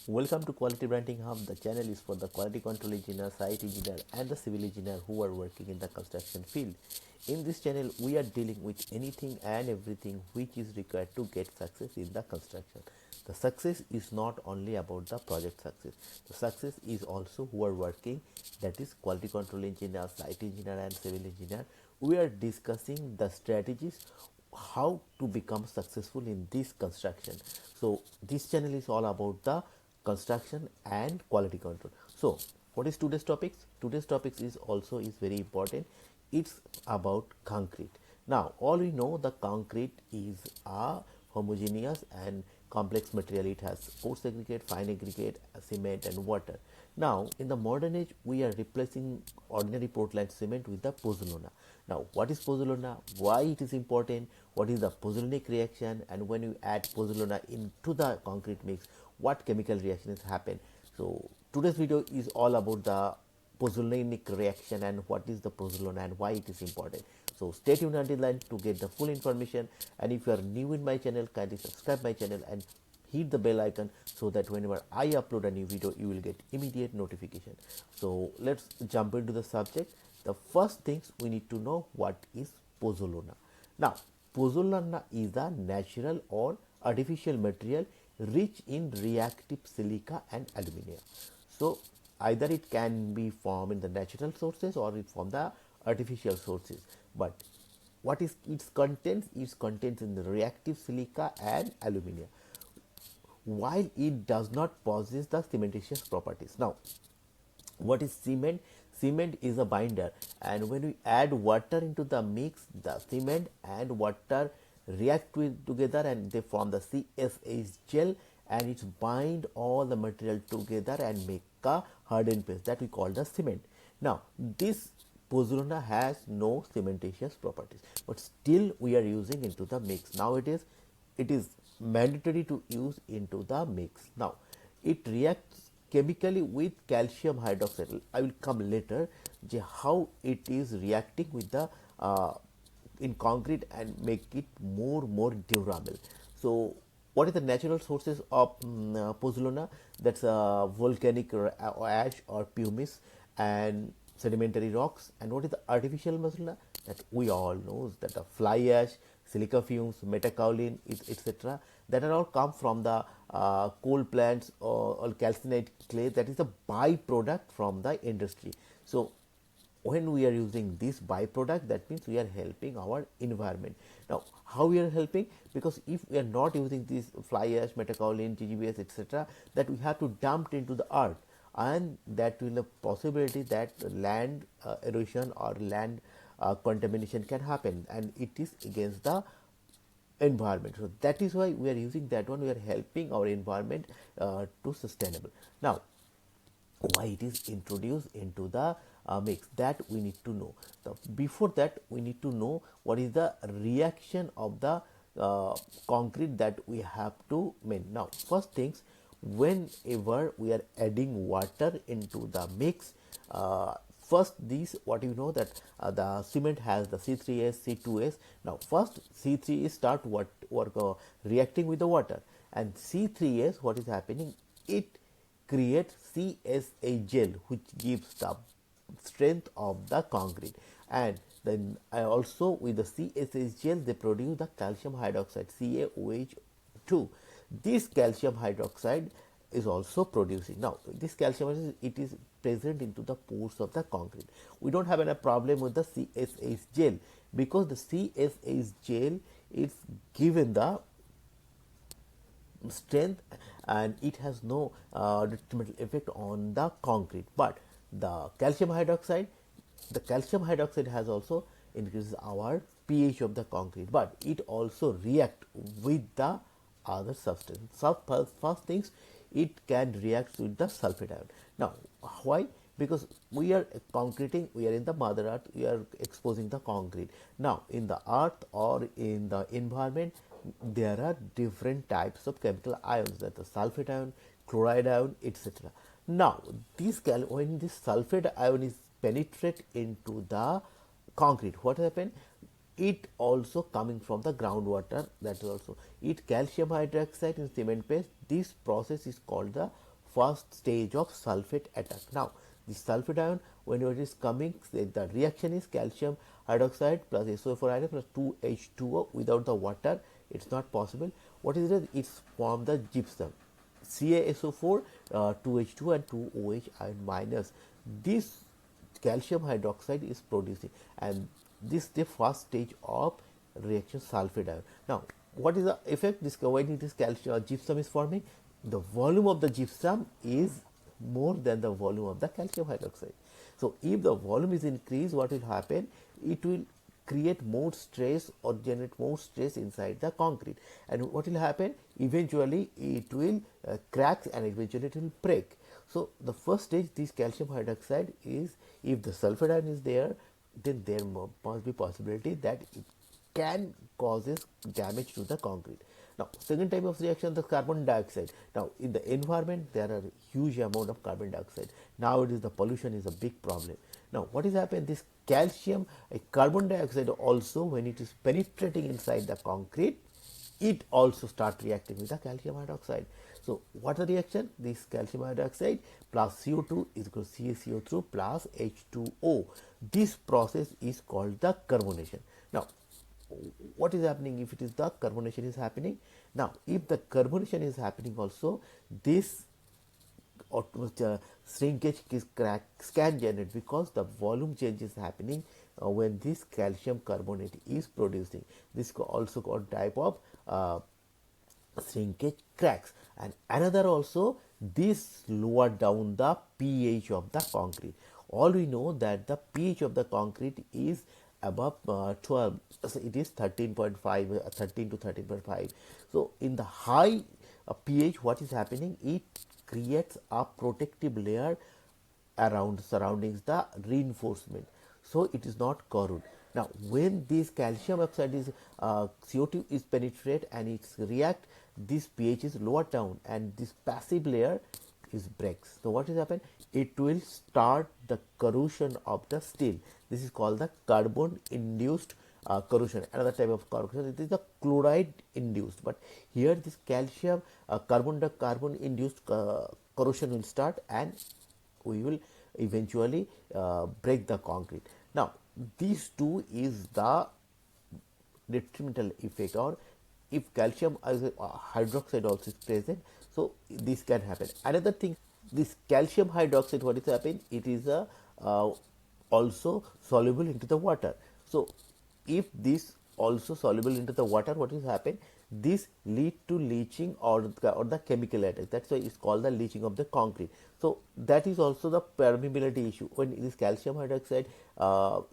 Welcome to Quality Branding Hub. The channel is for the quality control engineer, site engineer, and the civil engineer who are working in the construction field. In this channel, we are dealing with anything and everything which is required to get success in the construction. The success is not only about the project success. The success is also who are working, that is quality control engineer, site engineer, and civil engineer. We are discussing the strategies how to become successful in this construction. So this channel is all about the construction and quality control. So what is today's topics? Today's topics is very important. It's about concrete. Now all we know, the concrete is a homogeneous and complex material. It has coarse aggregate, fine aggregate, cement, and water. Now in the modern age, we are replacing ordinary Portland cement with the Pozzolana. Now what is Pozzolana, why it is important, what is the Pozzolanic reaction, and when you add Pozzolana into the concrete mix, what chemical reactions happen. So today's video is all about the Pozzolanic reaction and what is the Pozzolana and why it is important. So stay tuned until then to get the full information, and if you are new in my channel, kindly subscribe my channel and hit the bell icon so that whenever I upload a new video, you will get immediate notification. So let's jump into the subject. The first things we need to know, what is Pozzolana. Now Pozzolana is a natural or artificial material rich in reactive silica and aluminium. So either it can be formed in the natural sources or from the artificial sources, but what is its contents? Its contents in the reactive silica and aluminium, while it does not possess the cementitious properties. Now what is cement? Cement is a binder, and when we add water into the mix, the cement and water react together and they form the CSH gel, and it bind all the material together and make a hardened paste that we call the cement. Now this Pozzolana has no cementitious properties, but still we are using into the mix. Nowadays it is mandatory to use into the mix. Now it reacts chemically with calcium hydroxide. I will come later how it is reacting with the in concrete and make it more durable. So what is the natural sources of Pozzolana? That's volcanic ash or pumice and sedimentary rocks. And what is the artificial Pozzolana? That we all know, that the fly ash, silica fumes, metakaolin, etc. that are all come from the coal plants or calcinite clay, that is a byproduct from the industry. So when we are using this byproduct, that means we are helping our environment. Now how we are helping? Because if we are not using this fly ash, metakaolin, GGBS, etc., that we have to dump it into the earth, and that will have possibility that land erosion or land contamination can happen, and it is against the environment. So that is why we are using that one. We are helping our environment to sustainable. Now why it is introduced into the mix, that we need to know. Before that, we need to know what is the reaction of the concrete that we have to make. Now first things, whenever we are adding water into the mix, first these, what you know, that the cement has the C3S, C2S. Now first C3 start reacting with the water, and C3S, what is happening, it creates CSA gel, which gives the strength of the concrete. And then also with the CSH gel, they produce the calcium hydroxide, CaOH2. This calcium hydroxide is also producing. Now this calcium hydroxide, it is present into the pores of the concrete. We don't have any problem with the CSH gel, because the CSH gel is given the strength and it has no detrimental effect on the concrete. But the calcium hydroxide has also increases our pH of the concrete, but it also react with the other substance. So first things, it can react with the sulfate ion. Now why? Because we are concreting, we are in the mother earth, we are exposing the concrete. Now in the earth or in the environment, there are different types of chemical ions, that the sulfate ion, chloride ion, etc. Now when this sulfate ion is penetrate into the concrete, what happen? It also coming from the groundwater, that is also it calcium hydroxide in cement paste. This process is called the first stage of sulfate attack. Now the sulfate ion, when it is coming, the reaction is calcium hydroxide plus SO4 ion plus 2H2O. Without the water it's not possible. What is it? It's from the gypsum, CaSO4, 2H2 and 2OH ion minus. This calcium hydroxide is producing, and this is the first stage of reaction sulfate ion. Now what is the effect? This, when it is calcium gypsum is forming, the volume of the gypsum is more than the volume of the calcium hydroxide. So if the volume is increased, what will happen? It will create more stress or generate more stress inside the concrete, and what will happen? Eventually it will crack and eventually it will break. So the first stage, this calcium hydroxide is, if the sulfate ion is there, then there must be possibility that it can causes damage to the concrete. Now second type of reaction, the carbon dioxide. Now in the environment there are huge amount of carbon dioxide. Nowadays the pollution is a big problem. Now what is happening? This calcium, carbon dioxide also, when it is penetrating inside the concrete, it also start reacting with the calcium hydroxide. So what is the reaction? This calcium hydroxide plus CO2 is equal to CaCO2 plus H2O. This process is called the carbonation. Now what is happening if it is the carbonation is happening? Now if the carbonation is happening also, this shrinkage is can generate, because the volume change is happening when this calcium carbonate is producing. This also called type of shrinkage cracks. And another also, this lower down the pH of the concrete. All we know that the pH of the concrete is above 12, so it is 13.5, 13 to 13.5. So in the high pH, what is happening? It creates a protective layer around surroundings the reinforcement, so it is not corrode. Now when this calcium oxide is CO2 is penetrate and it react, this pH is lower down and this passive layer is breaks. So what is happen? It will start the corrosion of the steel. This is called the carbon induced corrosion. Another type of corrosion, it is the chloride induced, but here this calcium carbon induced corrosion will start and we will eventually break the concrete. Now these two is the detrimental effect, or if calcium hydroxide also is present, so this can happen. Another thing, this calcium hydroxide, what is happening? It is also soluble into the water. So if this also soluble into the water, what is happen? This lead to leaching or the chemical attack. That's why it's called the leaching of the concrete. So that is also the permeability issue. When this calcium hydroxide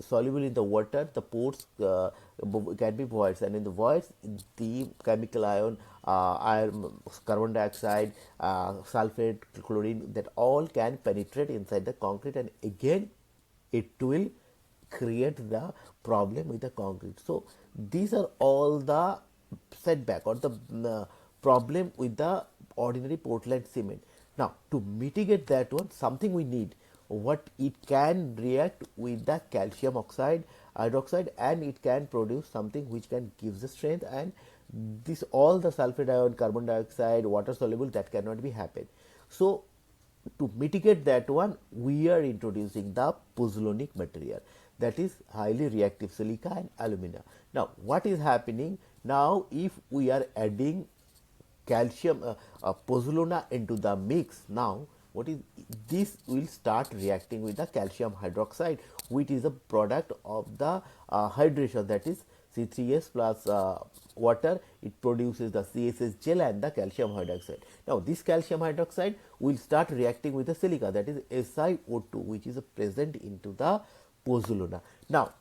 soluble in the water, the pores can be voids, and in the voids the chemical ion, carbon dioxide, sulfate, chlorine, that all can penetrate inside the concrete, and again it will create the problem with the concrete. So these are all the setback or the problem with the ordinary Portland cement. Now to mitigate that one, something we need, what it can react with the calcium oxide hydroxide, and it can produce something which can give the strength, and this all the sulfate ion, carbon dioxide, water soluble, that cannot be happen. So to mitigate that one, we are introducing the pozzolanic material, that is highly reactive silica and alumina. Now what is happening now, if we are adding calcium pozzolana into the mix, now what is this will start reacting with the calcium hydroxide, which is a product of the hydration, that is C3S plus water. It produces the CSS gel and the calcium hydroxide. Now this calcium hydroxide will start reacting with the silica, that is SiO2, which is present into the pozzolana. Now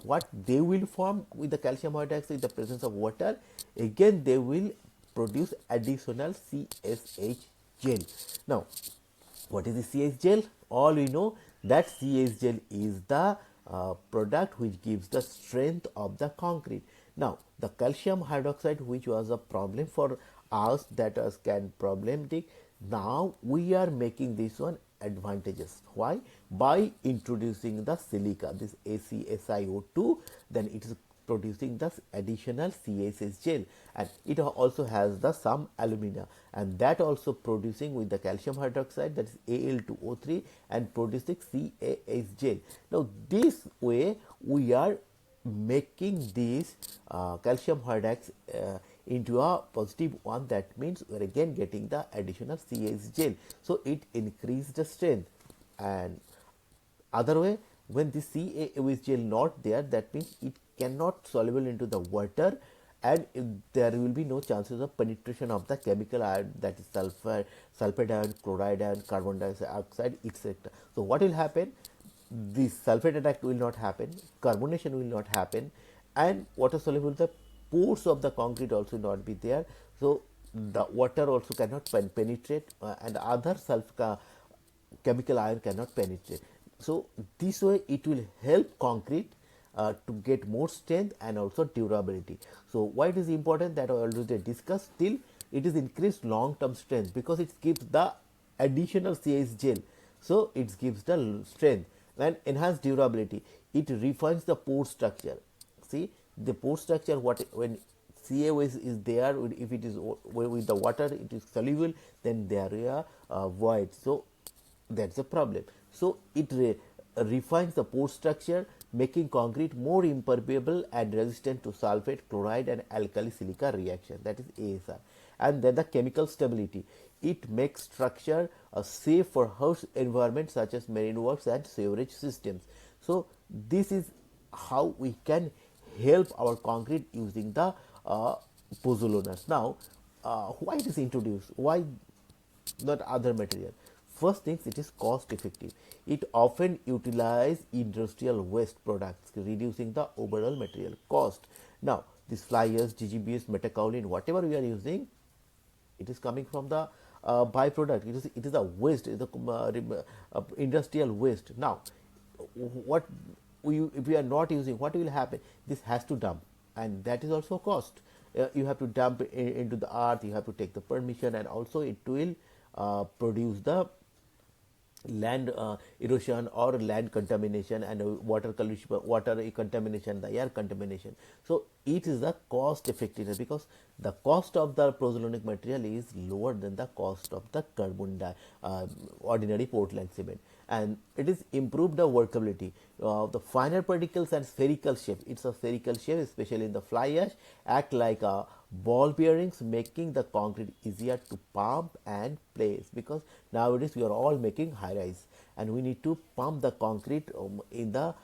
what they will form with the calcium hydroxide in the presence of water, again they will produce additional CSH gel. Now what is the CSH gel? All we know that CSH gel is the product which gives the strength of the concrete. Now the calcium hydroxide, which was a problem for us, that was problematic, now we are making this one advantageous. Why? By introducing the silica, this ACSiO2, then it is producing the additional CaSH gel, and it also has the some alumina, and that also producing with the calcium hydroxide, that is Al2O3, and producing CaH gel. Now this way we are making this calcium hydroxide into a positive one. That means we are again getting the additional CaH gel, so it increased the strength. And other way, when the CaOH gel not there, that means it cannot soluble into the water, and there will be no chances of penetration of the chemical ion, that is sulfur, sulfate ion, chloride ion, carbon dioxide, etc. So what will happen? The sulfate attack will not happen, carbonation will not happen, and water soluble, the pores of the concrete also not be there. So the water also cannot penetrate, and other chemical ion cannot penetrate. So this way it will help concrete to get more strength and also durability. So why it is important, that I already discussed. Still it is increased long term strength because it gives the additional CaH gel, so it gives the strength and enhanced durability. It refines the pore structure. See the pore structure, what when CaOH is there, if it is with the water it is soluble, then there are void. So that's a problem. So it refines the pore structure, making concrete more impermeable and resistant to sulfate, chloride, and alkali silica reaction, that is ASR. And then the chemical stability, it makes structure safe for host environments such as marine works and sewerage systems. So this is how we can help our concrete using the pozzolanas. Now why it is introduced, why not other material? First things, it is cost effective. It often utilize industrial waste products, reducing the overall material cost. Now these fly ash, GGBS, metakaolin, whatever we are using, it is coming from the byproduct. It is a waste, it is a industrial waste. Now what if we are not using, what will happen? This has to dump, and that is also cost. You have to dump into the earth, you have to take the permission, and also it will produce the land erosion or land contamination, and water contamination, the air contamination. So it is the cost effectiveness, because the cost of the pozzolanic material is lower than the cost of the ordinary Portland cement, and it is improved the workability. The finer particles and spherical shape, it's a spherical shape, especially in the fly ash, act like a ball bearings, making the concrete easier to pump and place, because nowadays we are all making high rise and we need to pump the concrete in the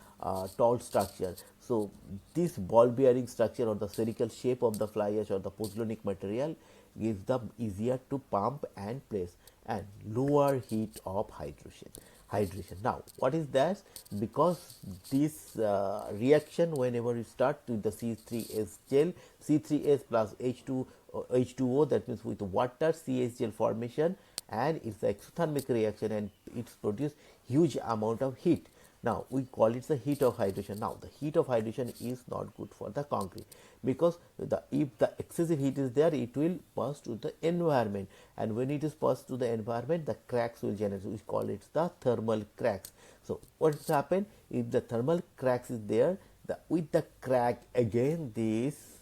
tall structure. So this ball bearing structure or the spherical shape of the fly ash or the pozzolanic material gives them easier to pump and place, and lower heat of hydration. Now what is that? Because this reaction, whenever you start with the C3S gel, C3S plus H2O, that means with water, CH gel formation, and it's the exothermic reaction, and it's produce huge amount of heat. Now we call it the heat of hydration. Now the heat of hydration is not good for the concrete, because if the excessive heat is there, it will pass to the environment, and when it is passed to the environment, the cracks will generate. We call it the thermal cracks. So what has happened, if the thermal cracks is there, with the crack, again these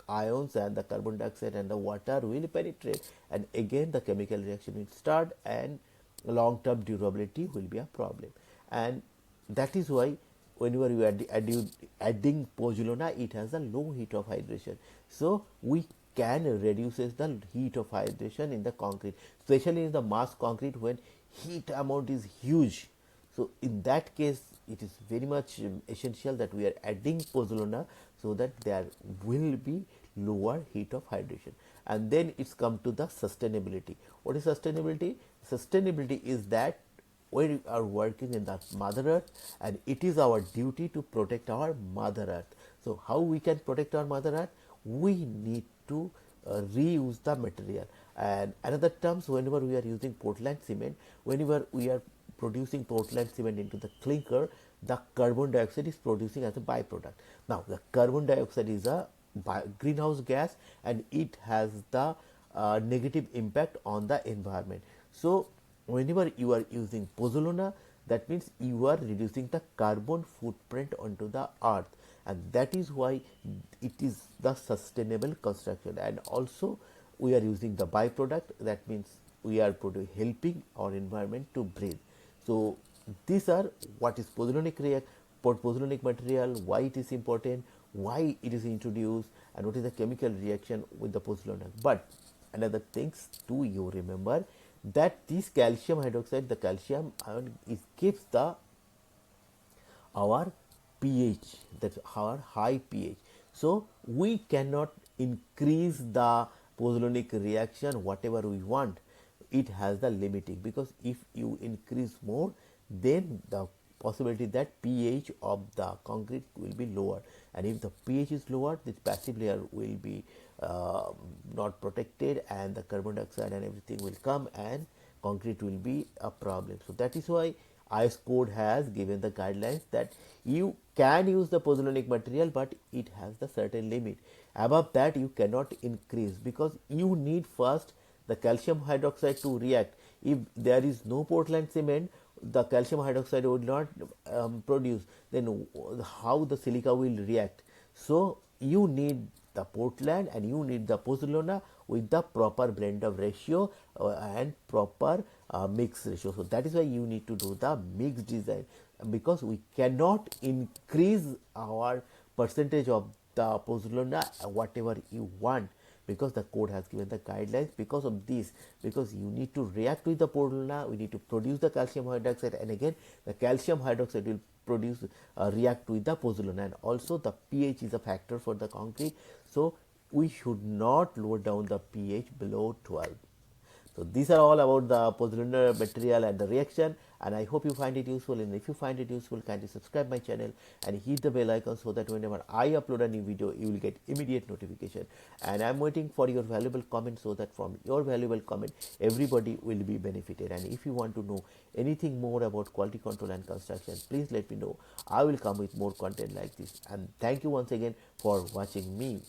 ions and the carbon dioxide and the water will penetrate, and again the chemical reaction will start, and long term durability will be a problem. And that is why whenever you adding pozzolana, it has a low heat of hydration, so we can reduces the heat of hydration in the concrete, especially in the mass concrete when heat amount is huge. So in that case, it is very much essential that we are adding pozzolana, so that there will be lower heat of hydration. And then it's come to the sustainability. What is sustainability? Sustainability is that we are working in the mother earth, and it is our duty to protect our mother earth. So how we can protect our mother earth? We need to reuse the material. And another terms, whenever we are using Portland cement, whenever we are producing Portland cement into the clinker, the carbon dioxide is producing as a byproduct. Now the carbon dioxide is a greenhouse gas, and it has the negative impact on the environment. So whenever you are using pozzolana, that means you are reducing the carbon footprint onto the earth, and that is why it is the sustainable construction. And also we are using the byproduct, that means we are helping our environment to breathe. So these are what is pozzolanic material, why it is important, why it is introduced, and what is the chemical reaction with the pozzolana. But another things too, you remember that this calcium hydroxide, the calcium ion, it gives the our pH, that's our high pH. So we cannot increase the pozzolanic reaction whatever we want. It has the limiting, because if you increase more, then the possibility that pH of the concrete will be lower, and if the pH is lower, this passive layer will be not protected, and the carbon dioxide and everything will come, and concrete will be a problem. So that is why IS code has given the guidelines that you can use the pozzolanic material, but it has the certain limit. Above that you cannot increase, because you need first the calcium hydroxide to react. If there is no Portland cement, the calcium hydroxide will not produce, then how the silica will react? So you need the Portland and you need the pozzolana with the proper blend of ratio and proper mix ratio. So that is why you need to do the mix design, because we cannot increase our percentage of the pozzolana whatever you want, because the code has given the guidelines. Because of this, because you need to react with the pozzolana, we need to produce the calcium hydroxide, and again the calcium hydroxide will produce react with the pozzolana, and also the pH is a factor for the concrete. So we should not lower down the pH below 12. So these are all about the pozzolana material and the reaction, and I hope you find it useful. And if you find it useful, kindly subscribe my channel and hit the bell icon, so that whenever I upload a new video, you will get immediate notification. And I'm waiting for your valuable comment, so that from your valuable comment, everybody will be benefited. And if you want to know anything more about quality control and construction, please let me know. I will come with more content like this. And thank you once again for watching me.